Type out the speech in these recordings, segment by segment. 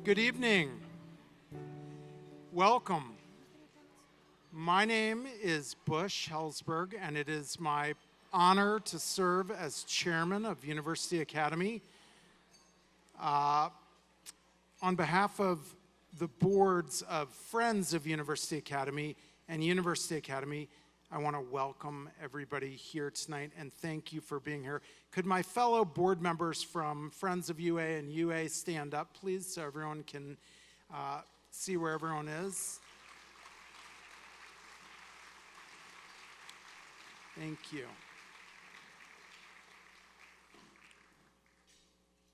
Good evening. Welcome. My name is Bush Hellsberg, and it is my honor to serve as chairman of University Academy. On behalf of the boards of Friends of University Academy and University Academy, I want to welcome everybody here tonight and thank you for being here. Could my fellow board members from Friends of UA and UA stand up, please, so everyone can see where everyone is? Thank you.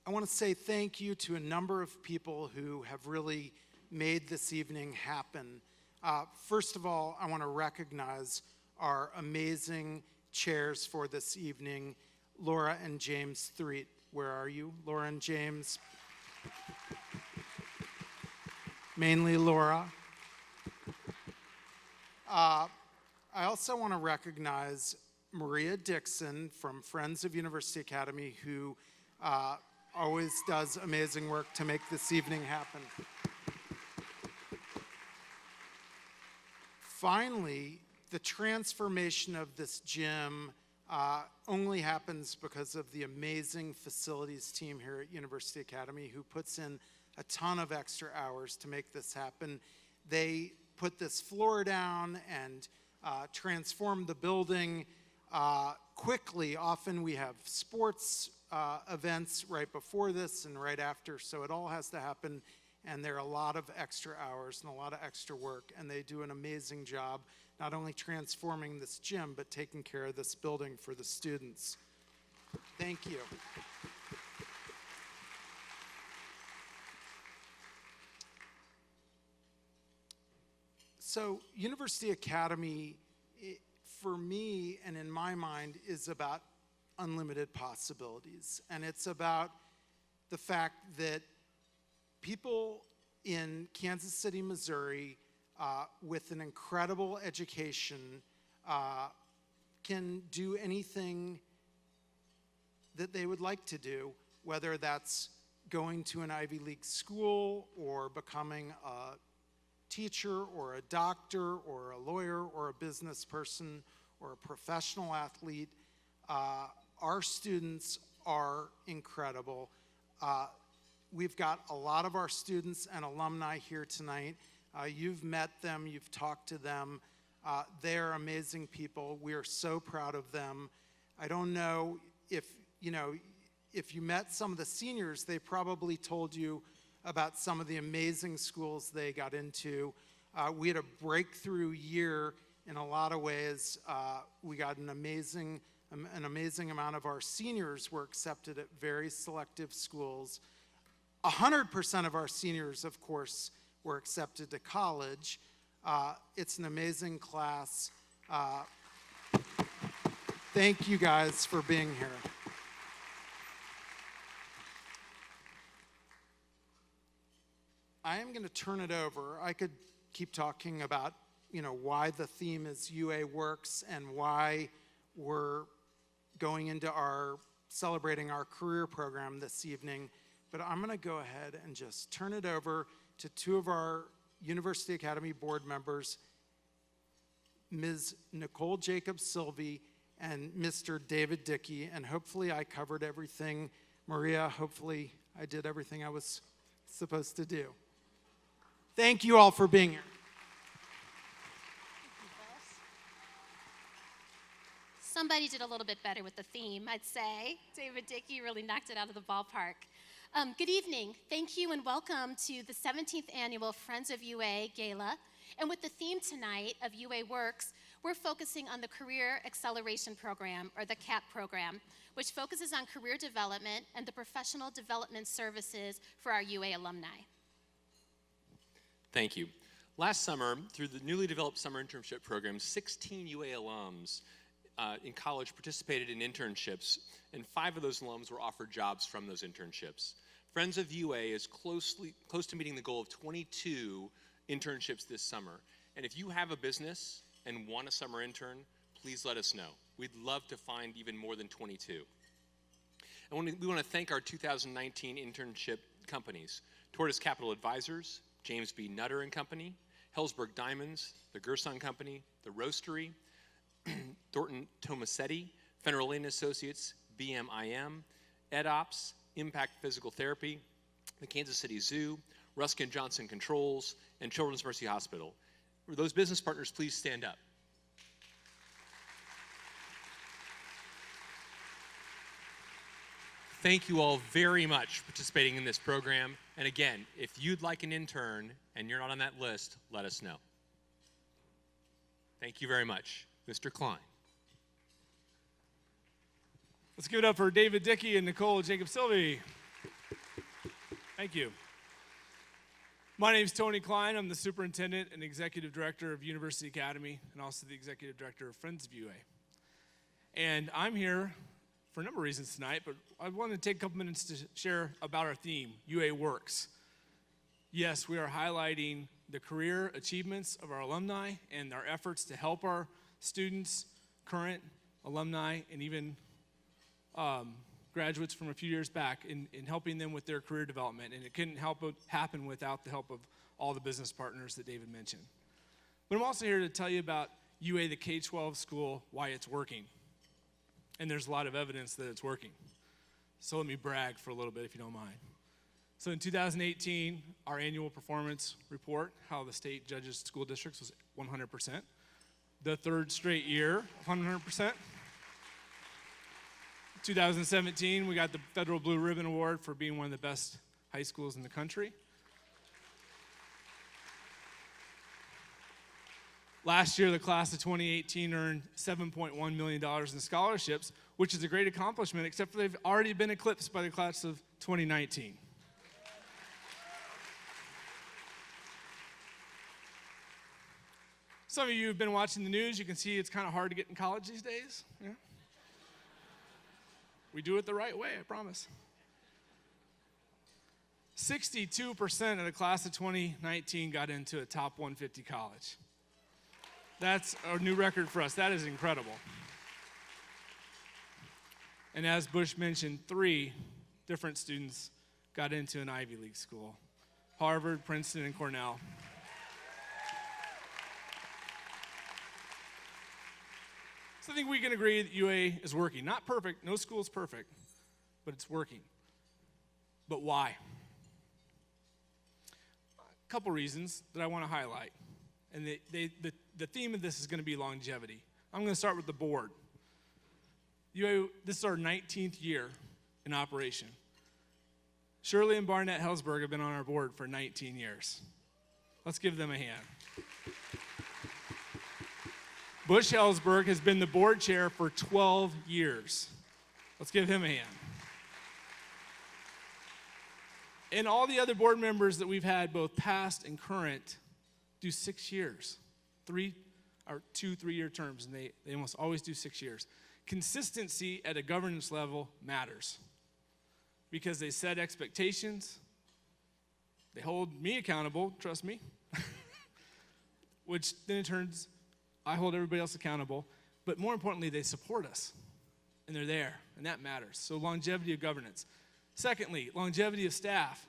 I want to say thank you to a number of people who have really made this evening happen. First of all, I want to recognize our amazing chairs for this evening, Laura and James Threet. Where are you? Laura and James. Mainly Laura. I also want to recognize Maria Dixon from Friends of University Academy, who always does amazing work to make this evening happen. Finally, the transformation of this gym only happens because of the amazing facilities team here at University Academy, who puts in a ton of extra hours to make this happen. They put this floor down and transform the building quickly. Often we have sports events right before this and right after, so it all has to happen, and there are a lot of extra hours and a lot of extra work, and they do an amazing job not only transforming this gym, but taking care of this building for the students. Thank you. So University Academy, for me and in my mind, is about unlimited possibilities. And it's about the fact that people in Kansas City, Missouri, with an incredible education, can do anything that they would like to do, whether that's going to an Ivy League school or becoming a teacher or a doctor or a lawyer or a business person or a professional athlete. Our students are incredible. We've got a lot of our students and alumni here tonight. You've met them, you've talked to them. They're amazing people. We are so proud of them. I don't know if you met some of the seniors, they probably told you about some of the amazing schools they got into. We had a breakthrough year in a lot of ways. We got an amazing amount of our seniors were accepted at very selective schools. 100% of our seniors, of course, were accepted to college. It's an amazing class. Thank you guys for being here. I am going to turn it over. I could keep talking about, why the theme is UA Works and why we're going into celebrating our career program this evening, but I'm going to go ahead and just turn it over to two of our University Academy board members, Ms. Nicole Jacobs-Silvey and Mr. David Dickey, and hopefully I covered everything. Maria, hopefully I did everything I was supposed to do. Thank you all for being here. Somebody did a little bit better with the theme, I'd say. David Dickey really knocked it out of the ballpark. Good evening. Thank you and welcome to the 17th Annual Friends of UA Gala. And with the theme tonight of UA Works, we're focusing on the Career Acceleration Program, or the CAP program, which focuses on career development and the professional development services for our UA alumni. Thank you. Last summer, through the newly developed summer internship program, 16 UA alums in college participated in internships, and 5 of those alums were offered jobs from those internships. Friends of UA is close to meeting the goal of 22 internships this summer. And if you have a business and want a summer intern, please let us know. We'd love to find even more than 22. And we want to thank our 2019 internship companies: Tortoise Capital Advisors, James B. Nutter and Company, Hellsberg Diamonds, the Gerson Company, the Roastery, Thornton Tomasetti, Fenner Lane Associates, BMIM, EdOps, Impact Physical Therapy, the Kansas City Zoo, Ruskin Johnson Controls, and Children's Mercy Hospital. Will those business partners please stand up? Thank you all very much for participating in this program. And again, if you'd like an intern and you're not on that list, let us know. Thank you very much. Mr. Klein. Let's give it up for David Dickey and Nicole Jacob-Silvey. Thank you. My name is Tony Klein. I'm the superintendent and executive director of University Academy and also the executive director of Friends of UA. And I'm here for a number of reasons tonight, but I want to take a couple minutes to share about our theme, UA Works. Yes, we are highlighting the career achievements of our alumni and our efforts to help our students, current alumni, and even graduates from a few years back in helping them with their career development. And it couldn't happen without the help of all the business partners that David mentioned. But I'm also here to tell you about UA, the K-12 school, why it's working. And there's a lot of evidence that it's working. So let me brag for a little bit, if you don't mind. So in 2018, our annual performance report, how the state judges school districts, was 100%. The third straight year, 100%. 2017, we got the Federal Blue Ribbon Award for being one of the best high schools in the country. Last year, the class of 2018 earned $7.1 million in scholarships, which is a great accomplishment, except for they've already been eclipsed by the class of 2019. Some of you have been watching the news. You can see it's kind of hard to get in college these days. Yeah? We do it the right way, I promise. 62% of the class of 2019 got into a top 150 college. That's a new record for us. That is incredible. And as Bush mentioned, 3 different students got into an Ivy League school: Harvard, Princeton, and Cornell. So I think we can agree that UA is working. Not perfect, no school is perfect, but it's working. But why? A couple reasons that I want to highlight. And the theme of this is going to be longevity. I'm going to start with the board. UA, this is our 19th year in operation. Shirley and Barnett Hellsberg have been on our board for 19 years. Let's give them a hand. Bush Hellsberg has been the board chair for 12 years. Let's give him a hand. And all the other board members that we've had, both past and current, do 6 years. 2 3-year terms, and they almost always do 6 years. Consistency at a governance level matters because they set expectations. They hold me accountable, trust me, which then in turns, I hold everybody else accountable. But more importantly, they support us, and they're there, and that matters. So longevity of governance. Secondly, longevity of staff.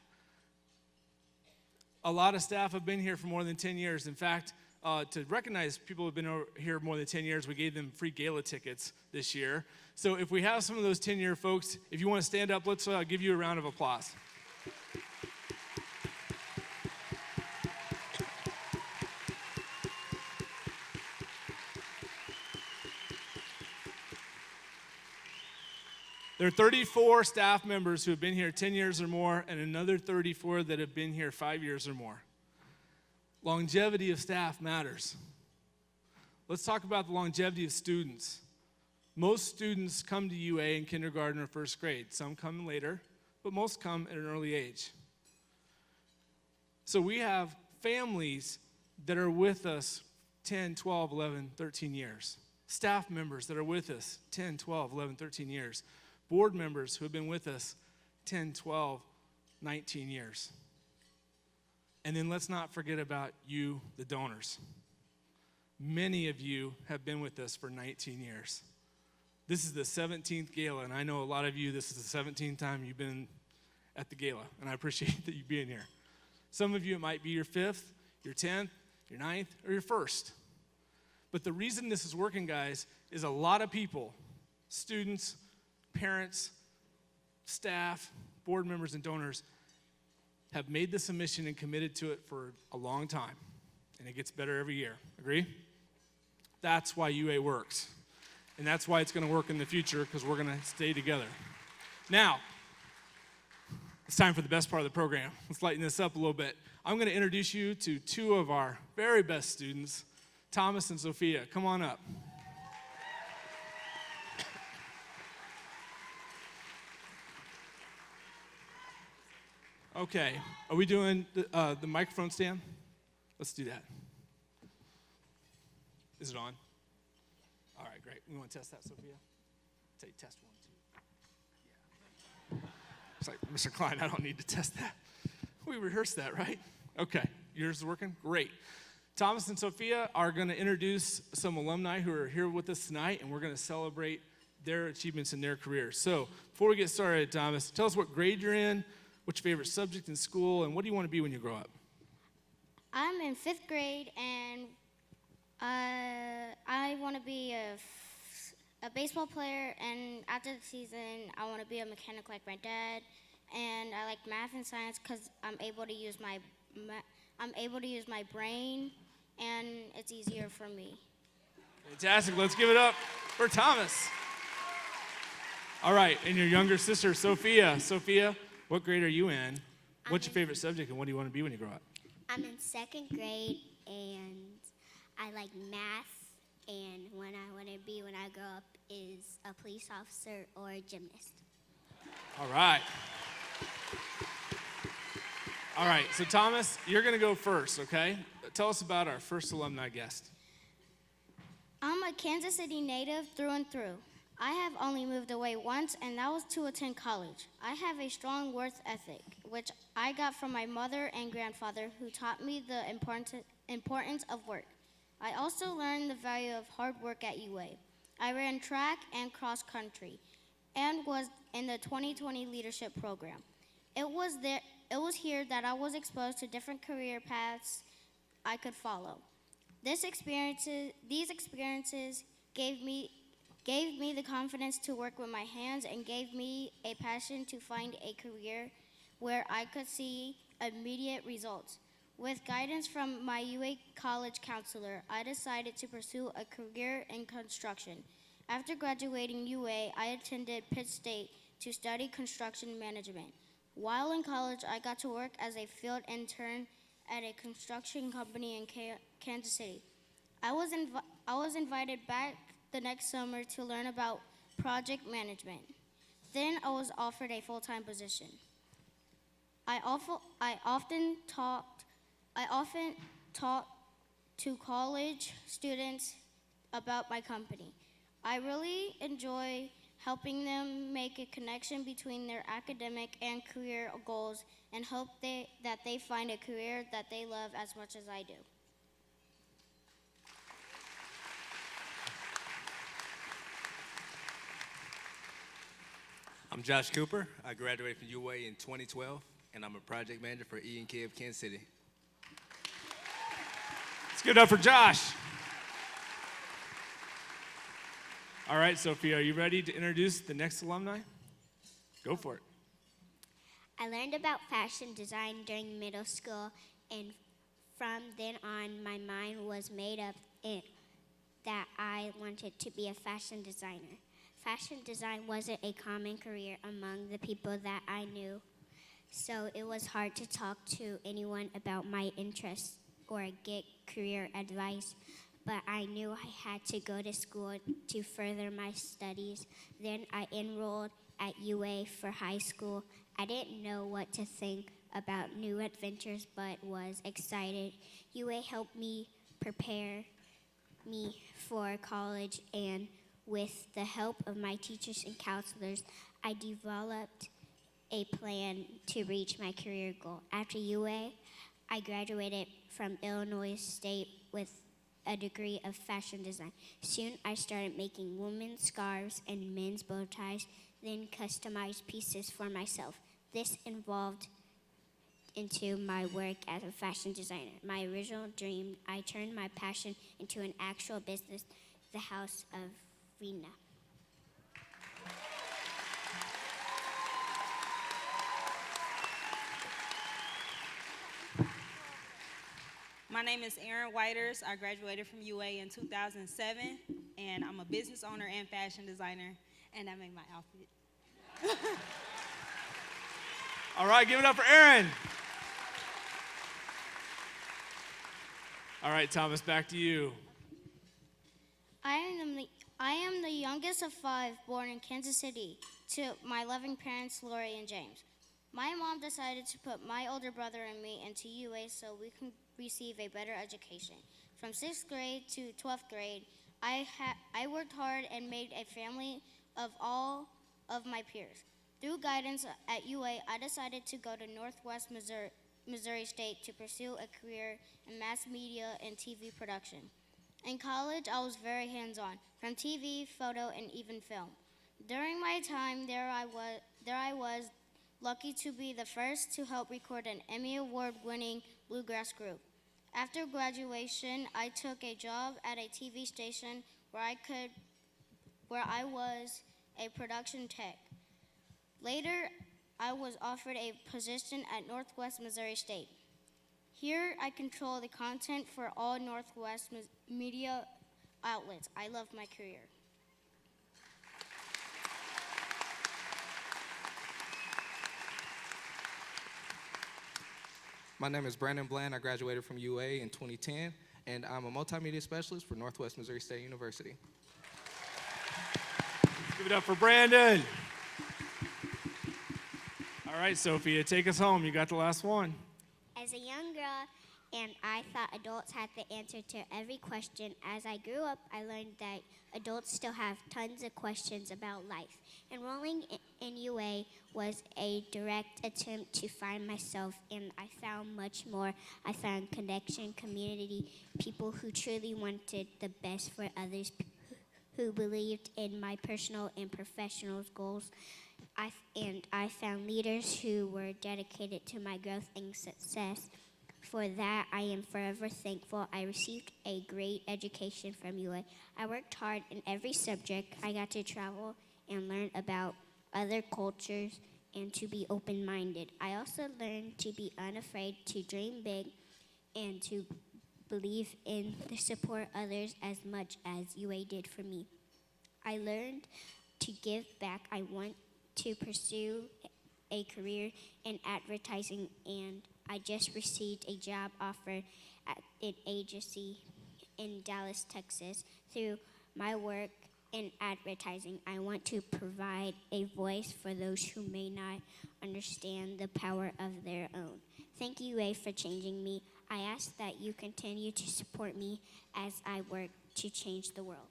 A lot of staff have been here for more than 10 years. In fact, to recognize people who have been here more than 10 years, we gave them free Gala tickets this year. So if we have some of those 10-year folks, if you want to stand up, let's give you a round of applause. There are 34 staff members who have been here 10 years or more, and another 34 that have been here 5 years or more. Longevity of staff matters. Let's talk about the longevity of students. Most students come to UA in kindergarten or first grade. Some come later, but most come at an early age. So we have families that are with us 10, 12, 11, 13 years. Staff members that are with us 10, 12, 11, 13 years. Board members who have been with us 10, 12, 19 years. And then let's not forget about you, the donors. Many of you have been with us for 19 years. This is the 17th gala, and I know a lot of you, this is the 17th time you've been at the gala, and I appreciate that you being here. Some of you, it might be your 5th, your 10th, your 9th, or your 1st. But the reason this is working, guys, is a lot of people, students, parents, staff, board members, and donors have made this a mission and committed to it for a long time. And it gets better every year. Agree? That's why UA works. And that's why it's going to work in the future, because we're going to stay together. Now, it's time for the best part of the program. Let's lighten this up a little bit. I'm going to introduce you to two of our very best students, Thomas and Sophia. Come on up. Okay, are we doing the microphone stand? Let's do that. Is it on? All right, great. We want to test that, Sophia? Say test 1, 2. Yeah. It's like, Mr. Klein, I don't need to test that. We rehearsed that, right? Okay, yours is working? Great. Thomas and Sophia are going to introduce some alumni who are here with us tonight, and we're going to celebrate their achievements in their careers. So before we get started, Thomas, tell us what grade you're in, what's your favorite subject in school, and what do you want to be when you grow up? I'm in 5th grade, and I want to be a baseball player, and after the season, I want to be a mechanic like my dad. And I like math and science because I'm able to use my brain, and it's easier for me. Fantastic. Let's give it up for Thomas. All right, and your younger sister, Sophia. Sophia, what grade are you in? What's your favorite subject, and what do you want to be when you grow up? I'm in 2nd grade, and I like math, and what I want to be when I grow up is a police officer or a gymnast. All right. All right, so Thomas, you're going to go first, okay? Tell us about our first alumni guest. I'm a Kansas City native through and through. I have only moved away once, and that was to attend college. I have a strong work ethic, which I got from my mother and grandfather, who taught me the importance of work. I also learned the value of hard work at UA. I ran track and cross country and was in the 2020 leadership program. It was here that I was exposed to different career paths I could follow. These experiences gave me the confidence to work with my hands and gave me a passion to find a career where I could see immediate results. With guidance from my UA college counselor, I decided to pursue a career in construction. After graduating UA, I attended Pitt State to study construction management. While in college, I got to work as a field intern at a construction company in Kansas City. I was invited back the next summer to learn about project management. Then I was offered a full-time position. I often talked to college students about my company. I really enjoy helping them make a connection between their academic and career goals and hope that they find a career that they love as much as I do. I'm Josh Cooper. I graduated from UA in 2012, and I'm a project manager for E&K of Kansas City. Let's give it up for Josh. All right, Sophia, are you ready to introduce the next alumni? Go for it. I learned about fashion design during middle school, and from then on, my mind was made up that I wanted to be a fashion designer. Fashion design wasn't a common career among the people that I knew, so it was hard to talk to anyone about my interests or get career advice. But I knew I had to go to school to further my studies. Then I enrolled at UA for high school. I didn't know what to think about new adventures, but was excited. UA helped me prepare me for college, and with the help of my teachers and counselors, I developed a plan to reach my career goal. After UA, I graduated from Illinois State with a degree of fashion design. Soon I started making women's scarves and men's bow ties, then customized pieces for myself. This evolved into my work as a fashion designer. My original dream, I turned my passion into an actual business, the House of Rena. My name is Erin Whiters. I graduated from UA in 2007, and I'm a business owner and fashion designer, and I make my outfit. All right, give it up for Aaron. All right, Thomas, back to you. I am the youngest of 5 born in Kansas City to my loving parents, Lori and James. My mom decided to put my older brother and me into UA so we can receive a better education. From 6th grade to 12th grade, I worked hard and made a family of all of my peers. Through guidance at UA, I decided to go to Northwest Missouri State to pursue a career in mass media and TV production. In college, I was very hands-on, from TV, photo, and even film. During my time there, I was lucky to be the first to help record an Emmy Award-winning bluegrass group. After graduation, I took a job at a TV station where I was a production tech. Later, I was offered a position at Northwest Missouri State. Here, I control the content for all Northwest media outlets. I love my career. My name is Brandon Bland. I graduated from UA in 2010, and I'm a multimedia specialist for Northwest Missouri State University. Give it up for Brandon. All right, Sophia, take us home. You got the last one. As a young girl, and I thought adults had the answer to every question. As I grew up, I learned that adults still have tons of questions about life. Enrolling in UA was a direct attempt to find myself, and I found much more. I found connection, community, people who truly wanted the best for others, who believed in my personal and professional goals. I found leaders who were dedicated to my growth and success. For that, I am forever thankful. I received a great education from UA. I worked hard in every subject. I got to travel and learn about other cultures and to be open-minded. I also learned to be unafraid, to dream big, and to believe in the support others as much as UA did for me. I learned to give back. I want to pursue a career in advertising, and I just received a job offer at an agency in Dallas, Texas. Through my work in advertising, I want to provide a voice for those who may not understand the power of their own. Thank you, UA, for changing me. I ask that you continue to support me as I work to change the world.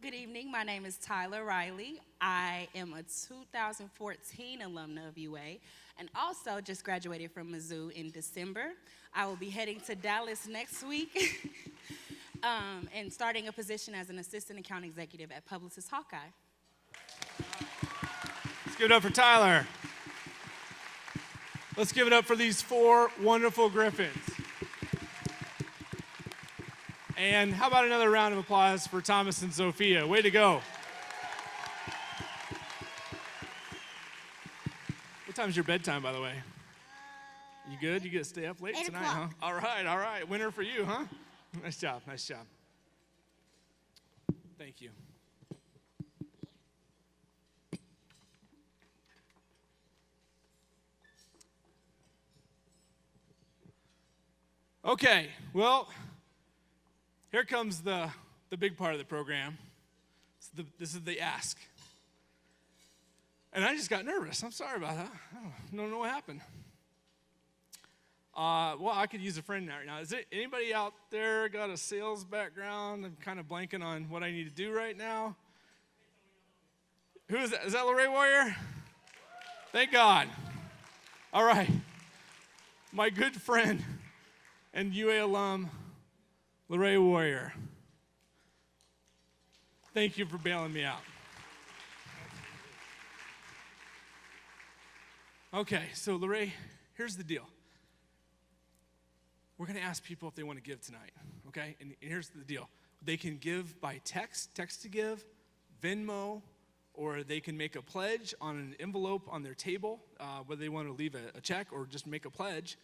Good evening. My name is Tyler Riley. I am a 2014 alumna of UA and also just graduated from Mizzou in December. I will be heading to Dallas next week and starting a position as an assistant account executive at Publicis Hawkeye. Let's give it up for Tyler. Let's give it up for these 4 wonderful Griffins. And how about another round of applause for Thomas and Sophia? Way to go. What time's your bedtime, by the way? You good? You get to stay up late 8 tonight, o'clock. huh? All right. Winner for you, huh? Nice job. Thank you. Okay, well, here comes the big part of the program. This is the ask. And I just got nervous. I'm sorry about that. I don't know what happened. Well, I could use a friend right now. Is there anybody out there got a sales background? I'm kind of blanking on what I need to do right now. Who is that? Is that Lorraine Warrior? Thank God. All right. My good friend and UA alum, Lorraine Warrior. Thank you for bailing me out. Okay, so Lorraine, here's the deal. We're going to ask people if they want to give tonight, okay? And here's the deal. They can give by text to give, Venmo, or they can make a pledge on an envelope on their table, whether they want to leave a check or just make a pledge.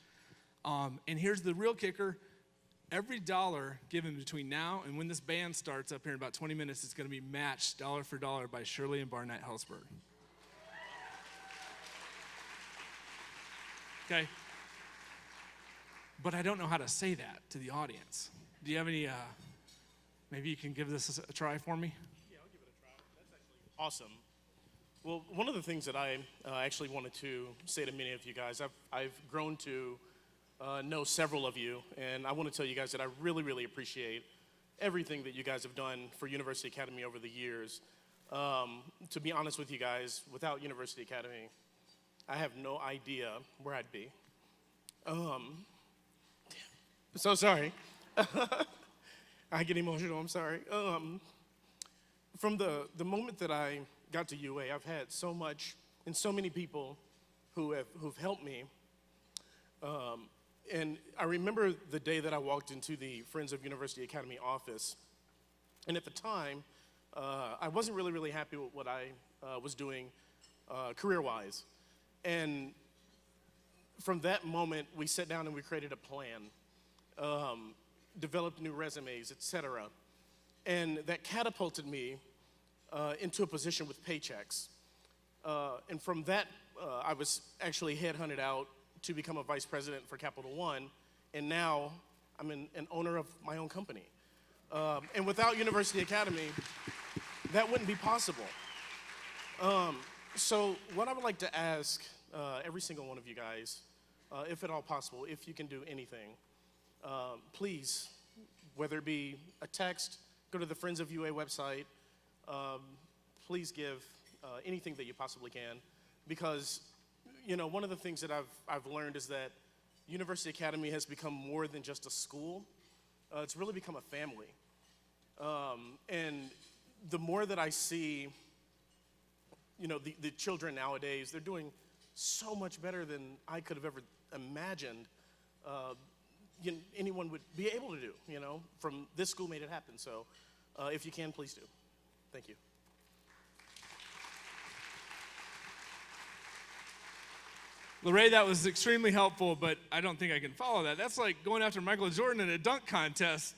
And here's the real kicker. Every dollar given between now and when this band starts up here in about 20 minutes is going to be matched dollar for dollar by Shirley and Barnett Hellsberg. Okay? But I don't know how to say that to the audience. Do you have any, maybe you can give this a try for me? Yeah, I'll give it a try. That's actually awesome. Well, one of the things that I actually wanted to say to many of you guys, I've grown to know several of you, and I want to tell you guys that I really, really appreciate everything that you guys have done for University Academy over the years. To be honest with you guys, without University Academy, I have no idea where I'd be. So sorry. I get emotional, I'm sorry. From the moment that I got to UA, I've had so much and so many people who've helped me. And I remember the day that I walked into the Friends of University Academy office. And at the time, I wasn't really happy with what I was doing career-wise. And from that moment, we sat down and we created a plan. Developed new resumes, etc. And that catapulted me into a position with paychecks. And from that, I was actually headhunted out to become a vice president for Capital One, and now I'm an owner of my own company. And without University Academy, that wouldn't be possible. So what I would like to ask every single one of you guys, if at all possible, if you can do anything, please, whether it be a text, go to the Friends of UA website, please give anything that you possibly can, because one of the things that I've learned is that University Academy has become more than just a school. It's really become a family. And the more that I see, the children nowadays, they're doing so much better than I could have ever imagined anyone would be able to do, from this school made it happen. So if you can, please do. Thank you. Lorraine, that was extremely helpful, but I don't think I can follow that. That's like going after Michael Jordan in a dunk contest.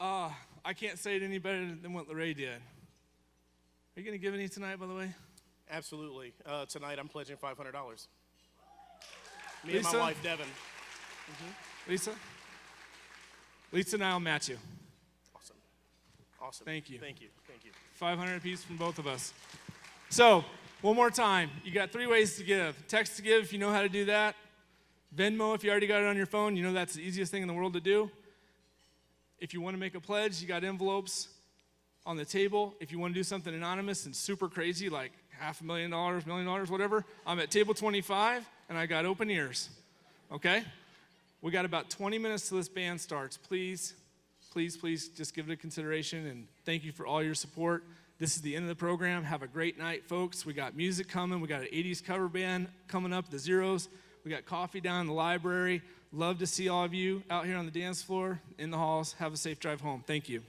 I can't say it any better than what Lorraine did. Are you going to give any tonight, by the way? Absolutely. Tonight I'm pledging $500. Me Lisa? and my wife, Devin. Lisa? Lisa and I will match you. Awesome. Thank you. Thank you. Thank you. 500 apiece from both of us. So, one more time. You got 3 ways to give. Text to give if you know how to do that. Venmo if you already got it on your phone. That's the easiest thing in the world to do. If you want to make a pledge, you got envelopes on the table. If you want to do something anonymous and super crazy, like $500,000, $1 million, whatever, I'm at table 25, and I got open ears. Okay? We got about 20 minutes till this band starts. Please just give it a consideration, and thank you for all your support. This is the end of the program. Have a great night, folks. We got music coming. We got an 80s cover band coming up, the Zeros. We got coffee down in the library. Love to see all of you out here on the dance floor, in the halls. Have a safe drive home. Thank you.